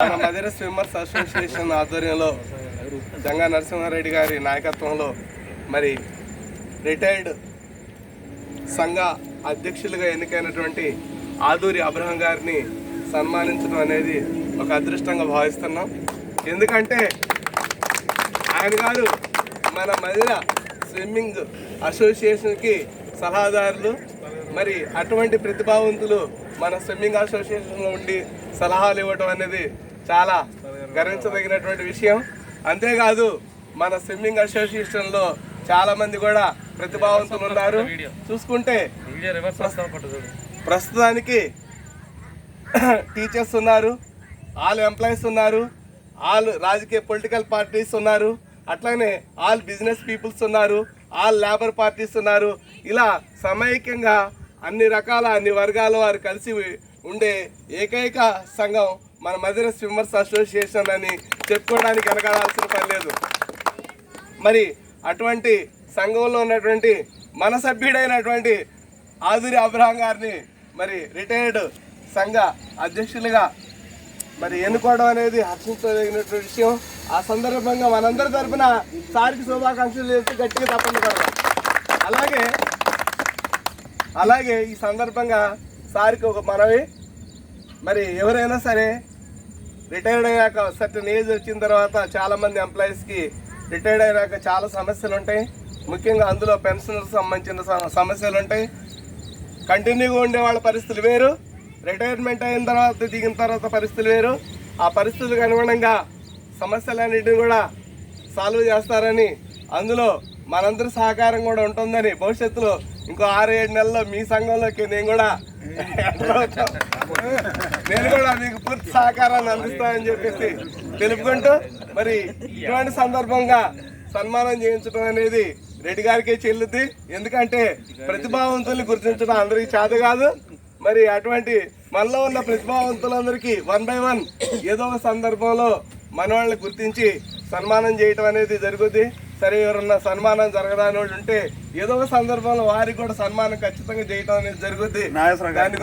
మన మధుర swimmers association ఆధ్వర్యంలో జంగా నరసింహారెడ్డి గారి నాయకత్వంలో మరి రిటైర్డ్ సంఘ అధ్యక్షులుగా ఎన్నికైనటువంటి ఆదూరి అబ్రహం గారిని సన్మానించడం అనేది ఒక అదృష్టంగా భావిస్తున్నాం. ఎందుకంటే ఆయన గారు మన మధుర స్విమ్మింగ్ అసోసియేషన్కి సలహాదారులు. మరి అటువంటి ప్రతిభావంతులు మన స్విమ్మింగ్ అసోసియేషన్లో ఉండి సలహాలు ఇవ్వటం అనేది చాలా గర్వించదగినటువంటి విషయం. అంతేకాదు మన స్విమ్మింగ్ అసోసియేషన్లో చాలా మంది కూడా ప్రతిభావంతులు ఉన్నారు. చూసుకుంటే ప్రస్తుతానికి టీచర్స్ ఉన్నారు, ఆల్ ఎంప్లాయీస్ ఉన్నారు, ఆల్ రాజకీయ పొలిటికల్ పార్టీస్ ఉన్నారు, అట్లానే ఆల్ బిజినెస్ పీపుల్స్ ఉన్నారు, ఆల్ లేబర్ పార్టీస్ ఉన్నారు. ఇలా సమైక్యంగా అన్ని రకాల అన్ని వర్గాల వారు కలిసి ఉండే ఏకైక సంఘం మన మధుర స్విమ్మర్స్ అసోసియేషన్ అని చెప్పుకోవడానికి వెనకాడాల్సిన పని లేదు. మరి అటువంటి సంఘంలో ఉన్నటువంటి మన సభ్యుడైనటువంటి ఆదూరి అబ్రహం గారిని మరి రిటైర్డ్ సంఘ అధ్యక్షులుగా మరి ఎన్నుకోవడం అనేది హర్షించదగినటువంటి విషయం. ఆ సందర్భంగా మనందరి తరఫున సారికి శుభాకాంక్షలు చేస్తూ గట్టిగా తప్పని కొడదాం. అలాగే ఈ సందర్భంగా సారికి ఒక మనవి, మరి ఎవరైనా సరే రిటైర్డ్ అయ్యాక సర్టన్ ఏజ్ వచ్చిన తర్వాత చాలామంది ఎంప్లాయీస్కి రిటైర్డ్ అయ్యాక చాలా సమస్యలు ఉంటాయి. ముఖ్యంగా అందులో పెన్షన్లకు సంబంధించిన సమస్యలు ఉంటాయి. కంటిన్యూగా ఉండే వాళ్ళ పరిస్థితులు వేరు, రిటైర్మెంట్ అయిన తర్వాత దిగిన తర్వాత పరిస్థితులు వేరు. ఆ పరిస్థితులకు అనుగుణంగా సమస్యలన్నింటినీ కూడా సాల్వ్ చేస్తారని, అందులో మనందరి సహకారం కూడా ఉంటుందని, భవిష్యత్తులో ఇంకో 6-7 నెలల్లో మీ సంఘంలోకి నేను కూడా మీకు పూర్తి సహకారాన్ని అందిస్తానని చెప్పేసి తెలుపుకుంటూ, మరి ఇటువంటి సందర్భంగా సన్మానం చేయించడం అనేది రెడ్డి గారికే చెల్లుద్ది. ఎందుకంటే ప్రతిభావంతుల్ని గుర్తించడం అందరికీ చేత కాదు. మరి అటువంటి మనలో ఉన్న ప్రతిభావంతులందరికీ 1 by 1 ఏదో ఒక సందర్భంలో మన వాళ్ళని గుర్తించి సన్మానం చేయటం అనేది జరుగుద్ది. సరే, ఎవరన్నా సన్మానం జరగరాని వాళ్ళు ఉంటే ఏదో ఒక సందర్భంలో వారికి కూడా సన్మానం ఖచ్చితంగా చేయటం అనేది జరుగుద్ది.